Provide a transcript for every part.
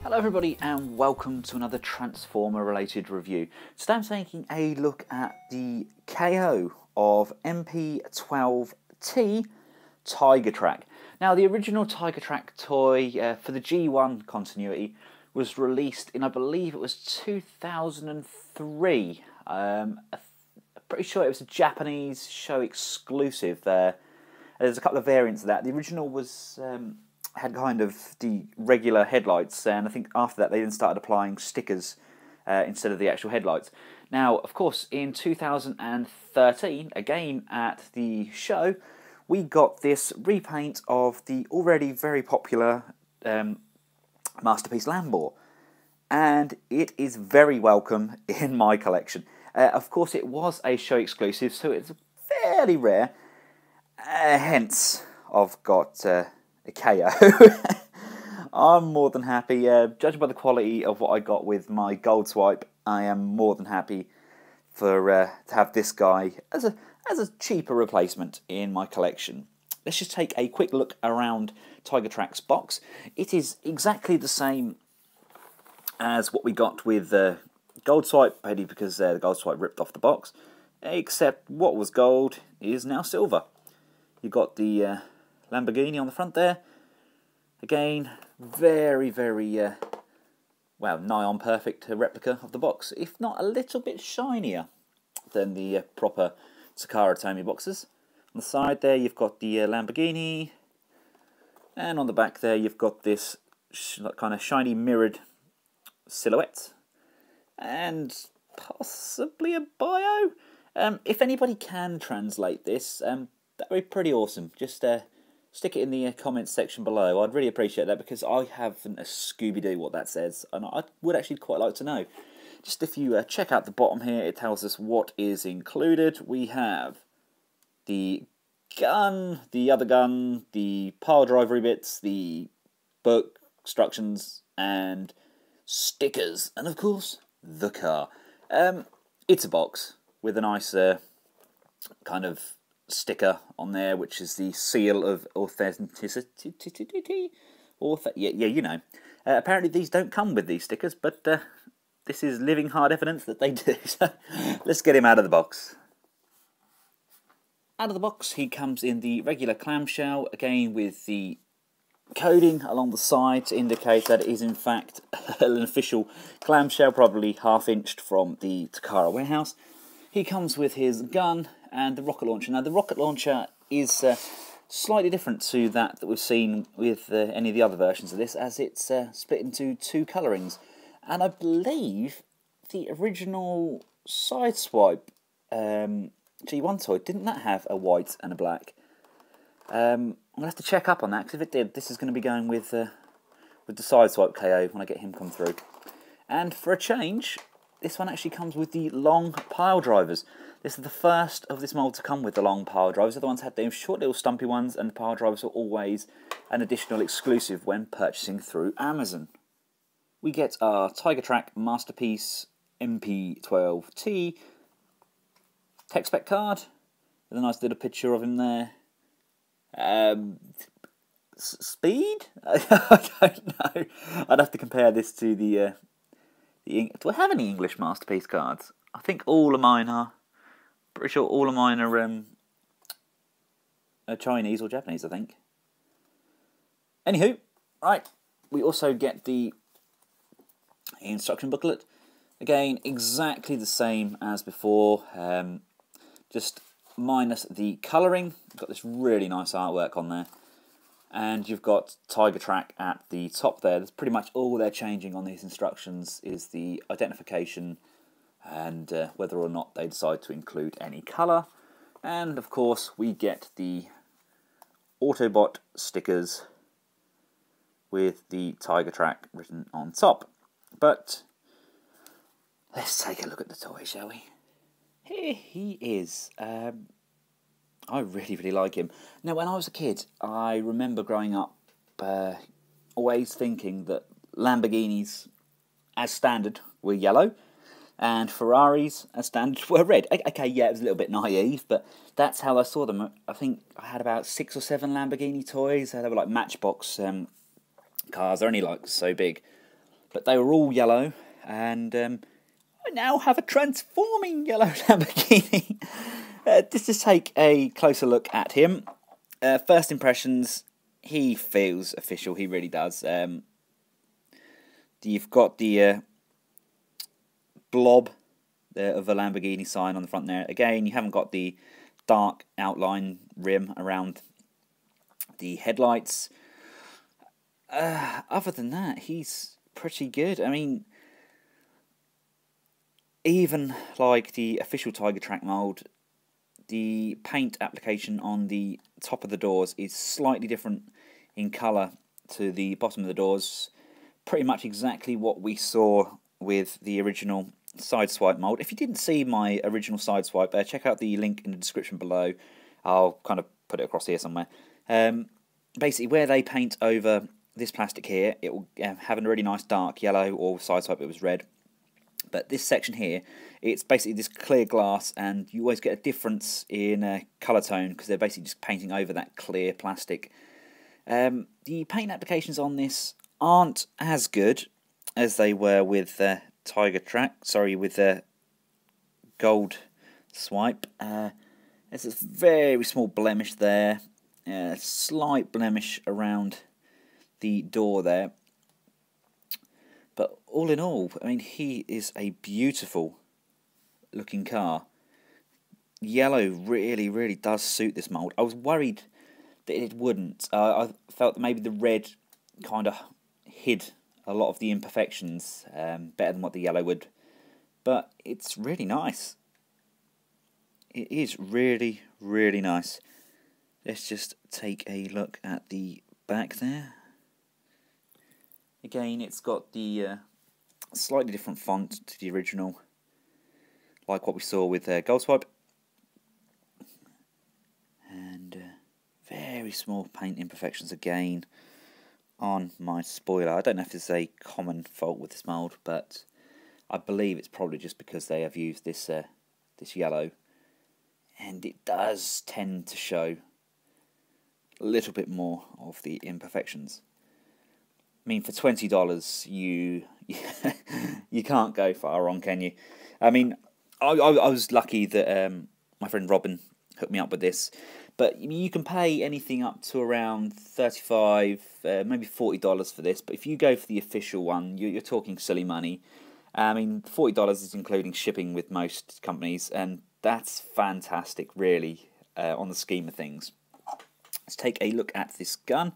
Hello everybody and welcome to another Transformer related review. Today I'm taking a look at the KO of MP-12T Tigertrack. Now the original Tigertrack toy for the G1 continuity was released in, I believe it was 2003. I'm pretty sure it was a Japanese show exclusive there. There's a couple of variants of that. The original was had kind of the regular headlights, and I think after that they then started applying stickers instead of the actual headlights. Now, of course, in 2013, again at the show, we got this repaint of the already very popular Masterpiece Lambor, and it is very welcome in my collection. Of course, it was a show exclusive, so it's fairly rare, hence I've got a KO. I'm more than happy, judging by the quality of what I got with my gold swipe, I am more than happy for to have this guy as a cheaper replacement in my collection. Let's just take a quick look around Tigertrack's box. It is exactly the same as what we got with gold swipe, maybe because the gold swipe ripped off the box, except what was gold is now silver. You've got the Lamborghini on the front there. Again, very, well, nigh on perfect replica of the box, if not a little bit shinier than the proper Takara Tommy boxes. On the side there, you've got the Lamborghini, and on the back there, you've got this kind of shiny mirrored silhouette, and possibly a bio. If anybody can translate this, that would be pretty awesome. Just stick it in the comments section below. I'd really appreciate that, because I haven't a Scooby-Doo what that says, and I would actually quite like to know. Just if you check out the bottom here, it tells us what is included. We have the gun, the other gun, the pile driver bits, the book, instructions, and stickers, and of course, the car. It's a box with a nice kind of sticker on there, which is the seal of authenticity. Yeah, you know. Apparently these don't come with these stickers, but this is living hard evidence that they do. So let's get him out of the box. Out of the box, he comes in the regular clamshell, again with the coding along the side to indicate that it is in fact an official clamshell, probably half-inched from the Takara warehouse. He comes with his gun and the rocket launcher. Now, the rocket launcher is slightly different to that we've seen with any of the other versions of this, as it's split into two colourings. And I believe the original Sideswipe G1 toy, didn't that have a white and a black? I'm going to have to check up on that, because if it did, this is going to be going with the Sideswipe KO when I get him come through. And for a change, this one actually comes with the long pile drivers. This is the first of this mould to come with the long pile drivers. The other ones had them short little stumpy ones, and the pile drivers are always an additional exclusive when purchasing through Amazon. We get our Tigertrack Masterpiece MP-12T tech spec card with a nice little picture of him there. Speed? I don't know. I'd have to compare this to the do I have any English Masterpiece cards? I think all of mine are. Pretty sure all of mine are Chinese or Japanese, I think. Anywho, right, we also get the instruction booklet. Again, exactly the same as before, just minus the colouring. You've got this really nice artwork on there. And you've got Tigertrack at the top there. That's pretty much all they're changing on these instructions is the identification and whether or not they decide to include any colour. And of course we get the Autobot stickers with the Tigertrack written on top. But let's take a look at the toy, shall we? Here he is. I really like him. Now, when I was a kid, I remember growing up always thinking that Lamborghinis, as standard, were yellow, and Ferraris, as standard, were red. Okay, yeah, it was a little bit naive, but that's how I saw them. I think I had about 6 or 7 Lamborghini toys. They were like Matchbox cars. They're only like so big. but they were all yellow, and I now have a transforming yellow Lamborghini. Just to take a closer look at him, first impressions, he feels official, he really does. You've got the blob of a Lamborghini sign on the front there. Again, you haven't got the dark outline rim around the headlights. Other than that, he's pretty good. I mean, even like the official Tigertrack mould, the paint application on the top of the doors is slightly different in colour to the bottom of the doors. Pretty much exactly what we saw with the original Sideswipe mould. If you didn't see my original Sideswipe, check out the link in the description below. I'll kind of put it across here somewhere. Basically, where they paint over this plastic here, it will have a really nice dark yellow, or Sideswipe it was red. But this section here, it's basically this clear glass, and you always get a difference in colour tone because they're basically just painting over that clear plastic. The paint applications on this aren't as good as they were with Tigertrack. Sorry, with Gold Swipe. There's a very small blemish there, a slight blemish around the door there. But all in all, I mean, he is a beautiful looking car. Yellow really, really does suit this mould. I was worried that it wouldn't. I felt that maybe the red kind of hid a lot of the imperfections better than what the yellow would. But it's really nice. It is really, really nice. Let's just take a look at the back there. Again, it's got the slightly different font to the original, like what we saw with Gold Swipe. And very small paint imperfections again on my spoiler. I don't know if it's a common fault with this mould, but I believe it's probably just because they have used this this yellow, and it does tend to show a little bit more of the imperfections. I mean, for $20, you can't go far wrong, can you? I mean, I was lucky that my friend Robin hooked me up with this, but you can pay anything up to around $35, maybe $40 for this. But if you go for the official one, you're talking silly money. I mean, $40 is including shipping with most companies, and that's fantastic, really, on the scheme of things. Let's take a look at this gun.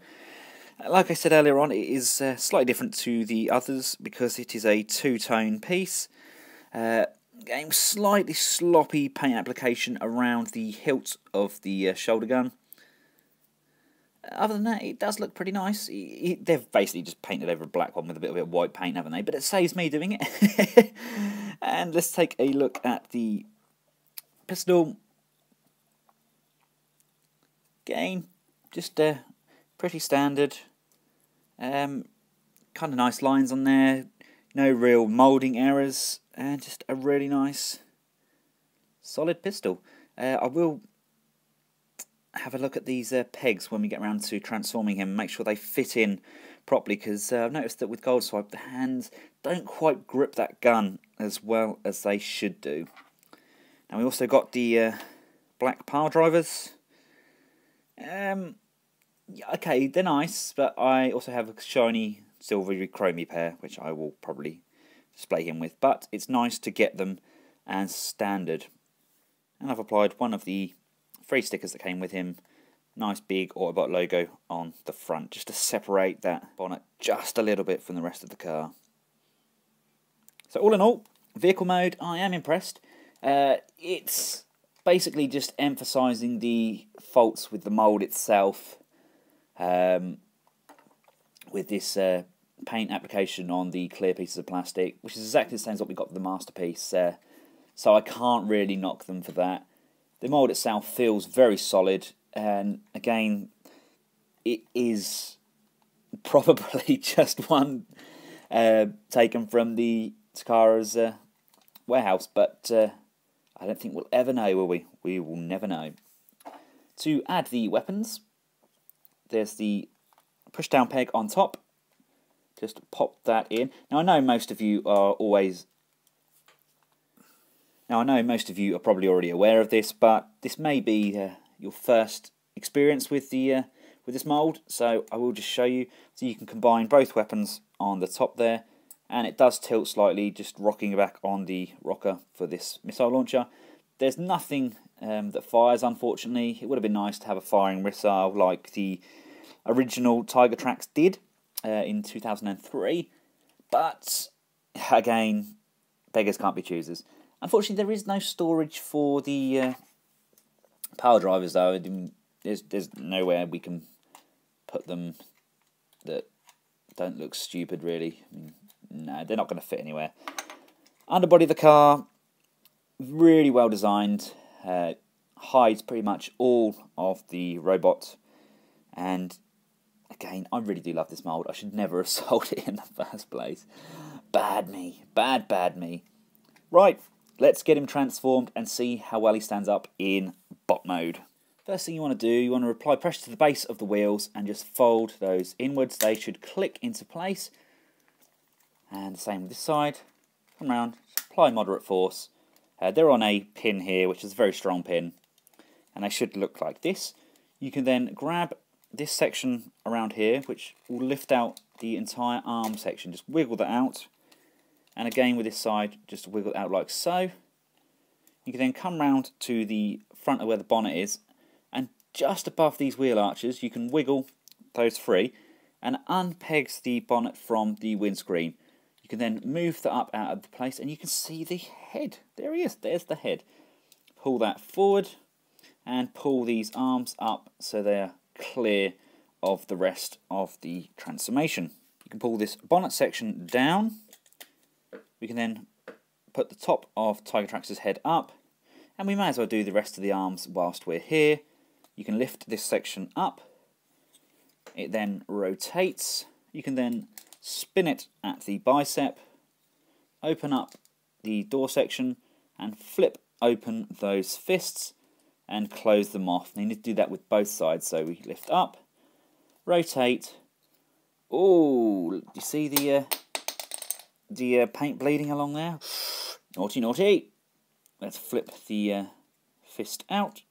Like I said earlier on, it is slightly different to the others because it is a two-tone piece. Getting slightly sloppy paint application around the hilt of the shoulder gun. Other than that, it does look pretty nice. They've basically just painted over a black one with a bit of white paint, haven't they? But it saves me doing it. And let's take a look at the pistol. Again, just pretty standard. Kind of nice lines on there. No real moulding errors. And just a really nice, solid pistol. I will have a look at these pegs when we get around to transforming him. Make sure they fit in properly, because I've noticed that with Gold Swipe, the hands don't quite grip that gun as well as they should do. And we also got the black power drivers. Okay, they're nice, but I also have a shiny silvery chromey pair, which I will probably display him with. But it's nice to get them as standard. And I've applied one of the free stickers that came with him. Nice big Autobot logo on the front, just to separate that bonnet just a little bit from the rest of the car. So all in all, vehicle mode, I am impressed. It's basically just emphasising the faults with the mould itself, with this paint application on the clear pieces of plastic, which is exactly the same as what we got with the Masterpiece. So I can't really knock them for that. The mould itself feels very solid, and again, it is probably just one taken from the Takara's warehouse, but I don't think we'll ever know, will we? We will never know. To add the weapons, there's the push-down peg on top, just pop that in. Now I know most of you are probably already aware of this, but this may be your first experience with this mould, so I will just show you. So you can combine both weapons on the top there, and it does tilt slightly, just rocking back on the rocker for this missile launcher. There's nothing that fires, unfortunately. It would have been nice to have a firing missile like the original Tigertracks did in 2003, but again, beggars can't be choosers. Unfortunately, there is no storage for the power drivers, though. There's nowhere we can put them that don't look stupid, really. I mean, no, they're not going to fit anywhere. Underbody of the car, really well designed. Hides pretty much all of the robot, and again, I really do love this mould. I should never have sold it in the first place. Bad me. Bad me. Right, let's get him transformed and see how well he stands up in bot mode. First thing you want to do, you want to apply pressure to the base of the wheels and just fold those inwards. They should click into place. And the same with this side. Come around, apply moderate force. They're on a pin here, which is a very strong pin. And they should look like this. You can then grab this section around here, which will lift out the entire arm section. Just wiggle that out. And again with this side, just wiggle it out like so. You can then come round to the front of where the bonnet is, and just above these wheel arches you can wiggle those free and unpegs the bonnet from the windscreen. You can then move that up out of the place and you can see the head. There he is, there's the head. Pull that forward and pull these arms up so they're clear of the rest of the transformation. You can pull this bonnet section down. We can then put the top of Tigertrack's head up, and we may as well do the rest of the arms whilst we're here. You can lift this section up, it then rotates. You can then spin it at the bicep, open up the door section and flip open those fists and close them off. And you need to do that with both sides, so we lift up, rotate. Oh, you see the paint bleeding along there? Naughty, naughty. Let's flip the fist out.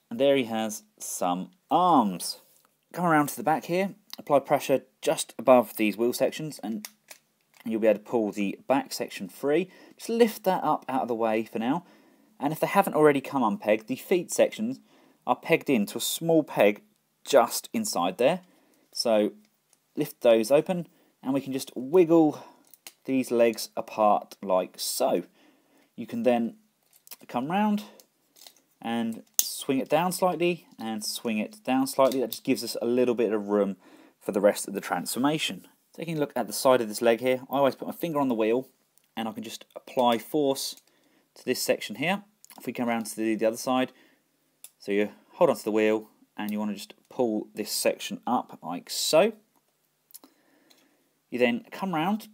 And there he has some arms. Come around to the back here, apply pressure just above these wheel sections and you'll be able to pull the back section free. Just lift that up out of the way for now. And if they haven't already come unpegged, the feet sections are pegged into a small peg just inside there. So lift those open and we can just wiggle these legs apart like so. You can then come round and swing it down slightly and swing it down slightly. That just gives us a little bit of room for the rest of the transformation. Taking a look at the side of this leg here, I always put my finger on the wheel and I can just apply force to this section here. If we come around to the other side, so you hold onto the wheel and you want to just pull this section up like so. You then come round,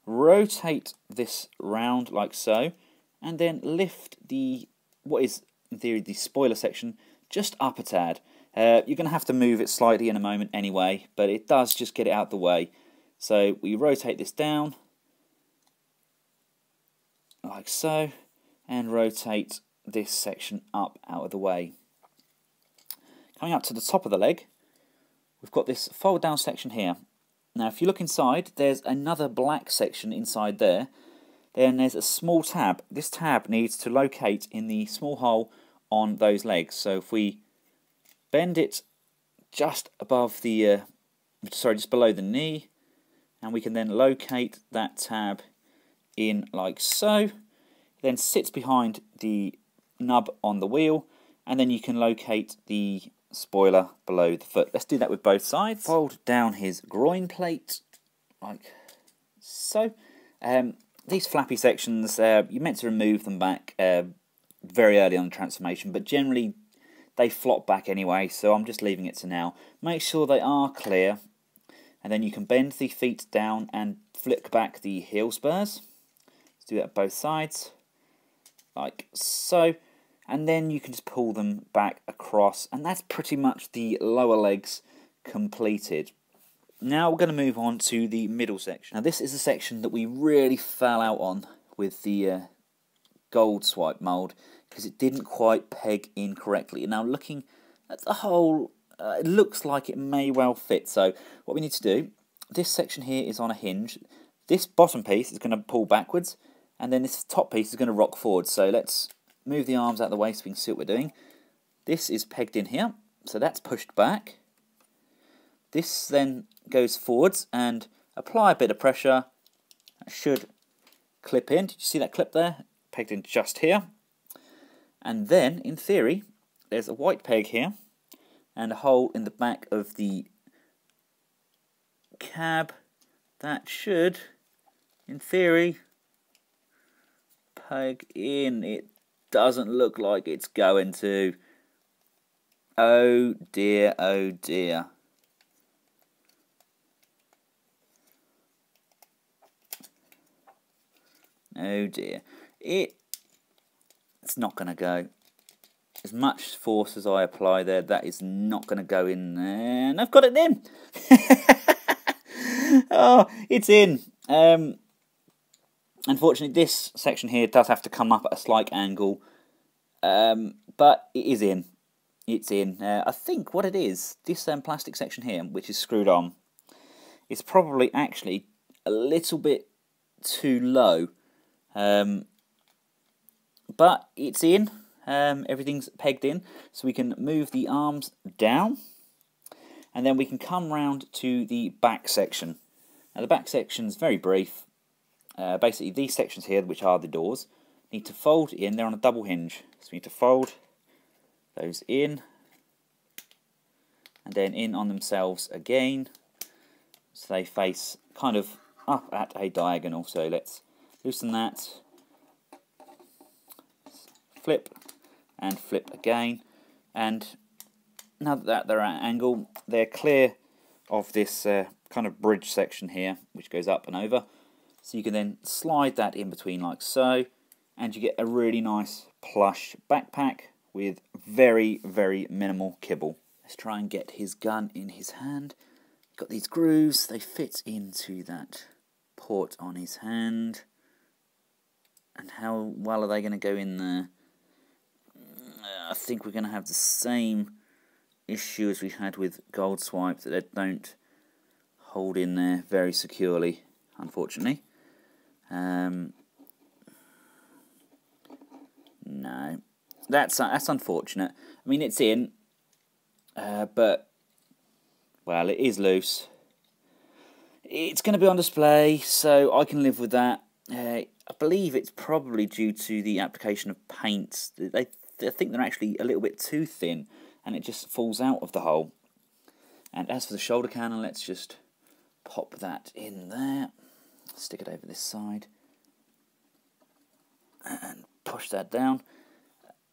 rotate this round like so, and then lift the, what is in theory the spoiler section, just up a tad. You're going to have to move it slightly in a moment anyway, but it does just get it out the way. So we rotate this down, like so, and rotate this section up out of the way. Coming up to the top of the leg, we've got this fold down section here. Now if you look inside, there's another black section inside there. Then there's a small tab. This tab needs to locate in the small hole on those legs. So if we bend it just above the, just below the knee, and we can then locate that tab in like so. It then sits behind the nub on the wheel, and then you can locate the spoiler below the foot. Let's do that with both sides. Fold down his groin plate like so. These flappy sections, you're meant to remove them back very early on the transformation, but generally they flop back anyway, so I'm just leaving it to now. Make sure they are clear, and then you can bend the feet down and flick back the heel spurs. Let's do that at both sides, like so. And then you can just pull them back across, and that's pretty much the lower legs completed. Now we're going to move on to the middle section. Now this is a section that we really fell out on with the gold swipe mould, because it didn't quite peg in correctly. Now looking at the hole, it looks like it may well fit. So what we need to do, this section here is on a hinge. This bottom piece is going to pull backwards, and then this top piece is going to rock forward. So let's move the arms out of the way so we can see what we're doing. This is pegged in here, so that's pushed back. This then goes forwards and apply a bit of pressure. That should clip in. Did you see that clip there? Pegged in just here. And then, in theory, there's a white peg here and a hole in the back of the cab that should, in theory, peg in. It doesn't look like it's going to. Oh dear, oh dear. Oh dear. It's not going to go. As much force as I apply there, that is not going to go in there. And I've got it in. Oh, it's in. Unfortunately, this section here does have to come up at a slight angle. But it is in. It's in. I think what it is, this plastic section here, which is screwed on, is probably actually a little bit too low. But it's in. Everything's pegged in, so we can move the arms down, and then we can come round to the back section. Now the back section is very brief. Basically these sections here, which are the doors, need to fold in. They're on a double hinge, so we need to fold those in and then in on themselves again, so they face kind of up at a diagonal. So let's loosen that, flip and flip again, and now that they're at an angle, they're clear of this kind of bridge section here, which goes up and over. So you can then slide that in between like so, and you get a really nice plush backpack with very, very minimal kibble. Let's try and get his gun in his hand. Got these grooves, they fit into that port on his hand. And how well are they going to go in there? I think we're going to have the same issue as we had with gold swipe, that they don't hold in there very securely, unfortunately. No, that's unfortunate. I mean, it's in, but well, it is loose. It's going to be on display, so I can live with that. I believe it's probably due to the application of paints. I think they're actually a little bit too thin, and it just falls out of the hole. And as for the shoulder cannon, let's just pop that in there. Stick it over this side and push that down.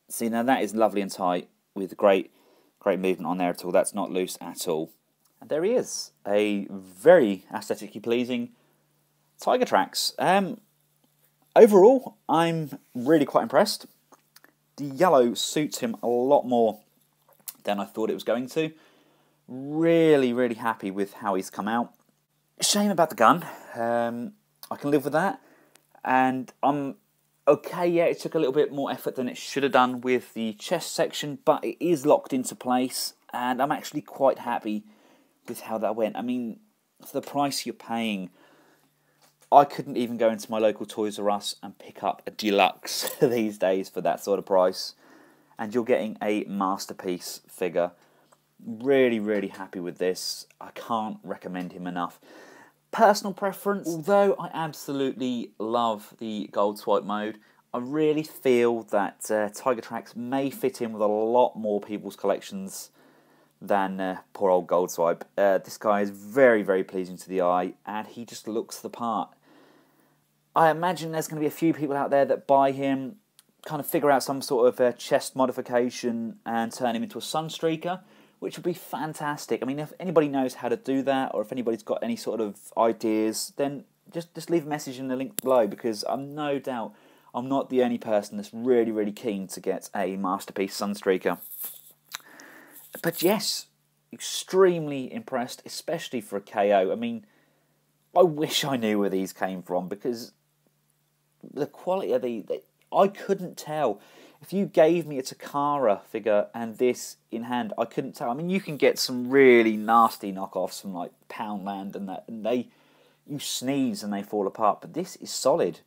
See, now that is lovely and tight with great movement on there at all. That's not loose at all. And there he is, a very aesthetically pleasing Tigertrack. Overall, I'm really quite impressed. The yellow suits him a lot more than I thought it was going to. Really, really happy with how he's come out. Shame about the gun. I can live with that. And I'm okay, yeah, it took a little bit more effort than it should have done with the chest section, but it is locked into place, and I'm actually quite happy with how that went. I mean, for the price you're paying, I couldn't even go into my local Toys R Us and pick up a deluxe these days for that sort of price. And you're getting a masterpiece figure. Really, really happy with this. I can't recommend him enough. Personal preference, although I absolutely love the gold swipe mode, I really feel that Tigertracks may fit in with a lot more people's collections than poor old gold swipe. This guy is very, very pleasing to the eye, and he just looks the part. I imagine there's going to be a few people out there that buy him, kind of figure out some sort of chest modification and turn him into a sunstreaker, which would be fantastic. I mean, if anybody knows how to do that, or if anybody's got any sort of ideas, then just leave a message in the link below, because I'm no doubt I'm not the only person that's really, really keen to get a masterpiece sunstreaker. But yes, extremely impressed, especially for a KO. I mean, I wish I knew where these came from, because the quality of I couldn't tell. If you gave me a Takara figure and this in hand, I couldn't tell. I mean, you can get some really nasty knockoffs from like Poundland and that, and you sneeze and they fall apart. But this is solid.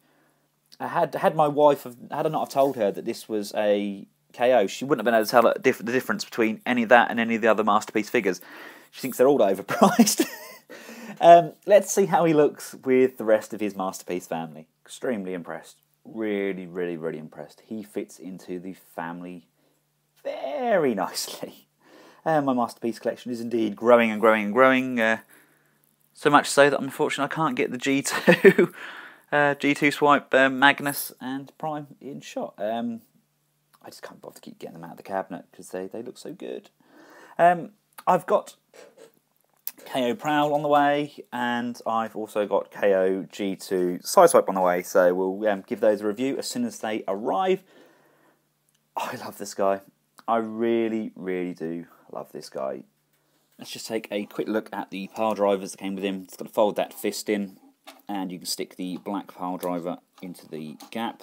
Had my wife, had I not have told her that this was a KO, she wouldn't have been able to tell the difference between any of that and any of the other Masterpiece figures. She thinks they're all overpriced. Let's see how he looks with the rest of his Masterpiece family. Extremely impressed. Really, really, really impressed. He fits into the family very nicely. My Masterpiece collection is indeed growing and growing and growing. So much so that unfortunately I can't get the G2 G2 Swipe Magnus and Prime in shot. I just can't bother to keep getting them out of the cabinet because they look so good. I've got KO Prowl on the way, and I've also got KO G2 Sideswipe on the way, so we'll give those a review as soon as they arrive. I love this guy. I really, really do love this guy. Let's just take a quick look at the pile drivers that came with him. It's got to fold that fist in, and you can stick the black pile driver into the gap.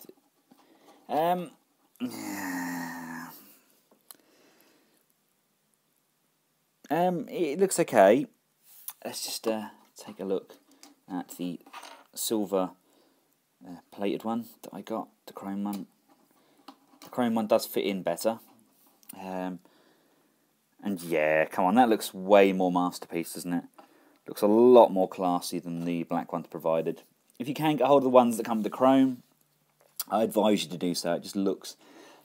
It looks okay. Let's just take a look at the silver plated one that I got, the chrome one. The chrome one does fit in better. And yeah, come on, that looks way more Masterpiece, doesn't it? Looks a lot more classy than the black ones provided. If you can get hold of the ones that come with the chrome, I advise you to do so. It just looks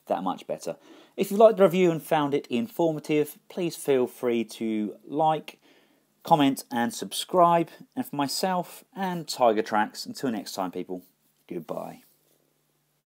that much better. If you liked the review and found it informative, please feel free to like, comment and subscribe. And for myself and Tigertrack, until next time people, goodbye.